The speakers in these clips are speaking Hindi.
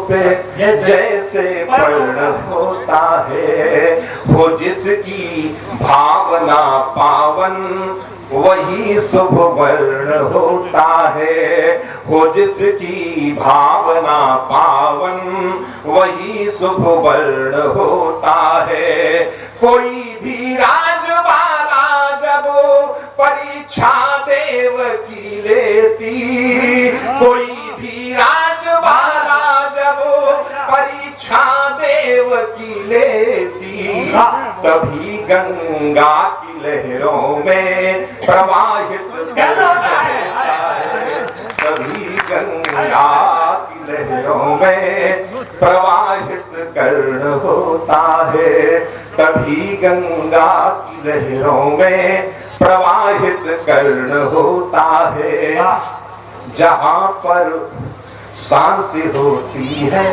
पे जैसे पर्ण होता है, हो जिसकी भावना पावन वही शुभ वर्ण होता है, हो जिसकी भावना पावन वही शुभ वर्ण होता है। कोई भी राजवाला जब परीक्षा देव की लेती, कोई भी राजवाला जब परीक्षा देव की लेती, तभी गंगा की लहरों में प्रवाहित होता है, तभी गंगा की लहरों में प्रवाहित कर्ण होता है, तभी गंगा की लहरों में प्रवाहित कर्ण होता है। जहाँ पर शांति होती है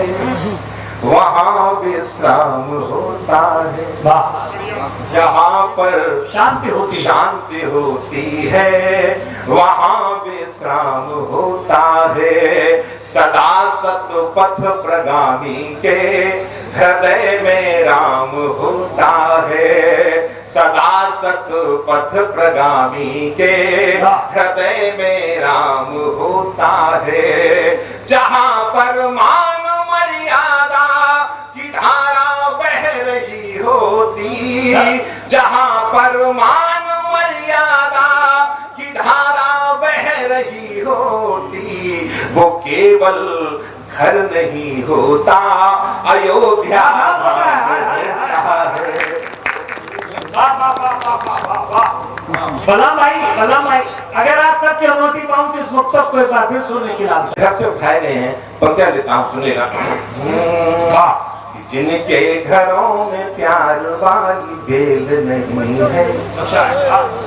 वहाँ विश्राम होता है, जहाँ पर शांति होती है वहाँ विश्राम होता है। सदा सतपथ प्रगामी के हृदय में राम होता है, सदा सतपथ प्रगामी के हृदय में राम होता है। जहाँ पर मान मर्यादा की धारा बह रही होती, जहाँ पर मान मर्यादा की धारा बह रही होती, वो केवल घर नहीं होता अयोध्या होता है। बलराम भाई, अगर आप सबकी अनुमति पाऊं तो इस वक्तव्य को एक बार फिर सुनने की लालसा। घर से उठाए गए हैं, पंक्तियां देता हूं, सुनेगा। जिनके घरों में प्यार वाली बेल नहीं है,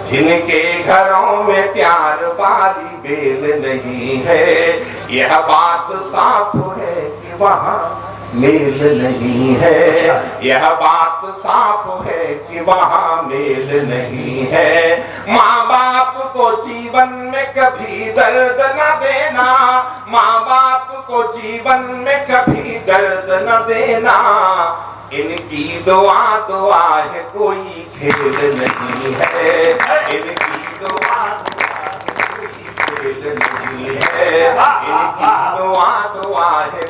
जिनके घरों में प्यार वाली बेल नहीं है, यह बात साफ है कि वहाँ मेल नहीं है, यह बात साफ है कि वहाँ मेल नहीं है। माँ बाप को जीवन में कभी दर्द न देना, माँ बाप को जीवन में कभी दर्द न देना, इनकी दुआ है, कोई खेल नहीं है, इनकी दुआ नहीं है, इनकी दुआ है,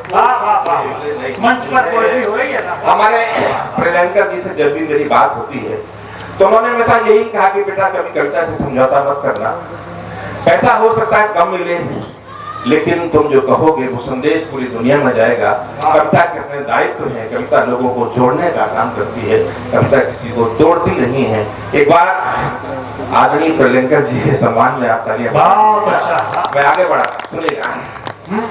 मंच पर कोई हो रही है ना। हमारे प्रियंकर जी से जब भी मेरी बात होती है तो उन्होंने हमेशा यही कहा कि बेटा कभी कविता से समझौता मत करना, पैसा हो सकता है कम मिले लेकिन तुम जो कहोगे वो संदेश पूरी दुनिया में जाएगा। कविता के अपने दायित्व है, कविता लोगों को जोड़ने का काम करती है, कविता किसी को तोड़ती नहीं है। एक बार आदरणीय प्रियंकर जी के सम्मान में आपका लिया, मैं आगे बढ़ा, सुनेगा।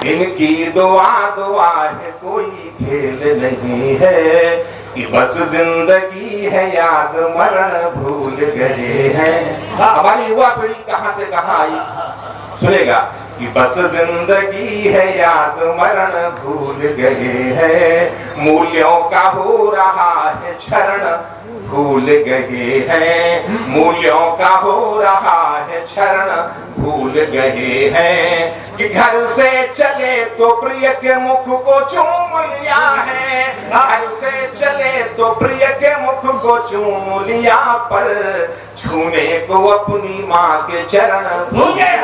इनकी दुआ है, कोई खेल नहीं है, कि बस जिंदगी है याद मरण भूल गए हैं। हमारी युवा पीढ़ी कहां से कहां आई, सुनेगा। कि बस जिंदगी है याद मरण भूल गए हैं, मूल्यों का हो रहा है क्षरण भूल गए हैं, मूल्यों का हो रहा है क्षरण भूल गए हैं। कि घर से चले तो प्रिय के मुख को चूम लिया है, घर से चले तो प्रिय के मुख को चूम लिया, पर छूने को अपनी माँ के चरण भूल गए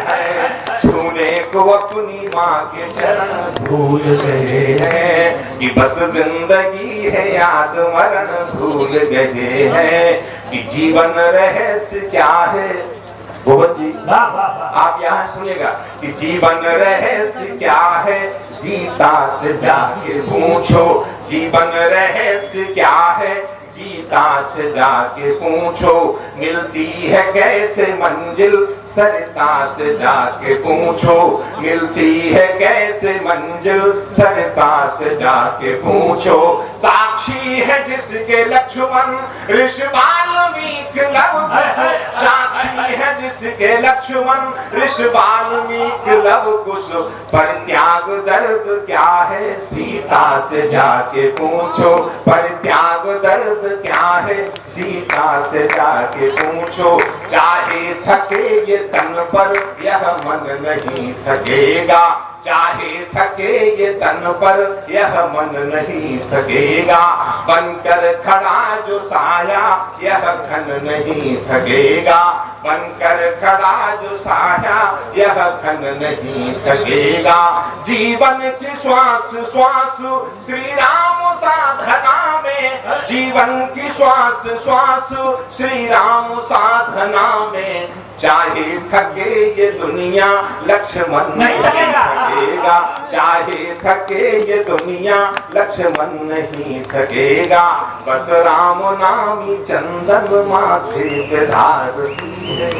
हैं, छूने को अपनी माँ के चरण भूल गए हैं। कि बस जिंदगी है याद मरण भूल गए हैं। कि जीवन रहस्य क्या है, बहुत जी आप यहाँ सुनिएगा। कि जीवन रहस्य क्या है, गीता से जाके पूछो, जीवन रहस्य क्या है, गीता से जाके पूछो। मिलती है कैसे मंजिल, सरिता से जाके पूछो, मिलती है कैसे मंजिल, सरिता से जाके पूछो। साक्षी है जिसके लक्ष्मण ऋषि वाल्मीकि लव कुश, साक्षी है जिसके लक्ष्मण ऋषि वाल्मीकि लव कुश, परित्याग दर्द क्या है, सीता से जाके पूछो, परित्याग दर्द क्या है, सीता से जाके पूछो। चाहे थके ये तन पर यह मन नहीं थकेगा, चाहे थके ये तन पर यह मन नहीं थकेगा, बनकर खड़ा जो साया यह घन नहीं थकेगा, बनकर खड़ा जो साया यह घन नहीं थकेगा। जीवन की श्वास श्वास श्री राम साधना में, जीवन की श्वास श्वास श्री राम साधना में, चाहे थके ये दुनिया लक्ष्मण नहीं थकेगा, चाहे थके ये दुनिया लक्ष्मण नहीं थकेगा, बस राम नामी चंदन माथे पे धारती है,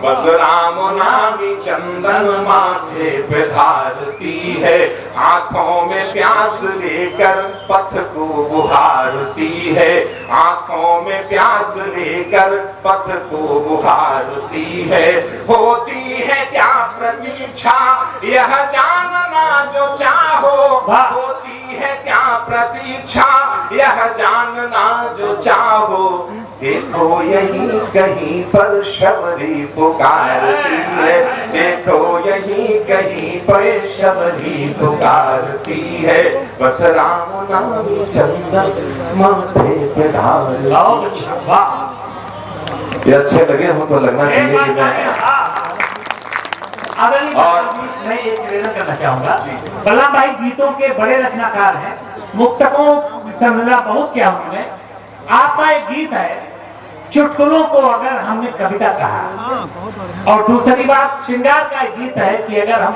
बस राम नामी चंदन माथे पे धारती है, आंखों में प्यास लेकर पथ को बुहारती है, आंखों में प्यास लेकर पथ को बुहारती है। होती है क्या प्रतीक्षा यह जानना जो चाहो, होती है क्या प्रतीक्षा यह जानना जो चाहो, देखो यही कहीं पर शबरी पुकारती है, देखो यही कहीं पर शबरी पुकारती है, बस राम नामी चंदन माथे पे धारती। बहुत अच्छा, वाह। ये अच्छे लगे हो तो लगना चाहिए कि मैं एक निवेदन करना चाहूंगा। बलराम भाई गीतों के बड़े रचनाकार हैं, मुक्तकों संरचना बहुत किया उन्होंने। आपका एक गीत है चुटकुलों को अगर हमने कविता कहा, और दूसरी बात श्रृंगार का एक गीत है कि अगर हम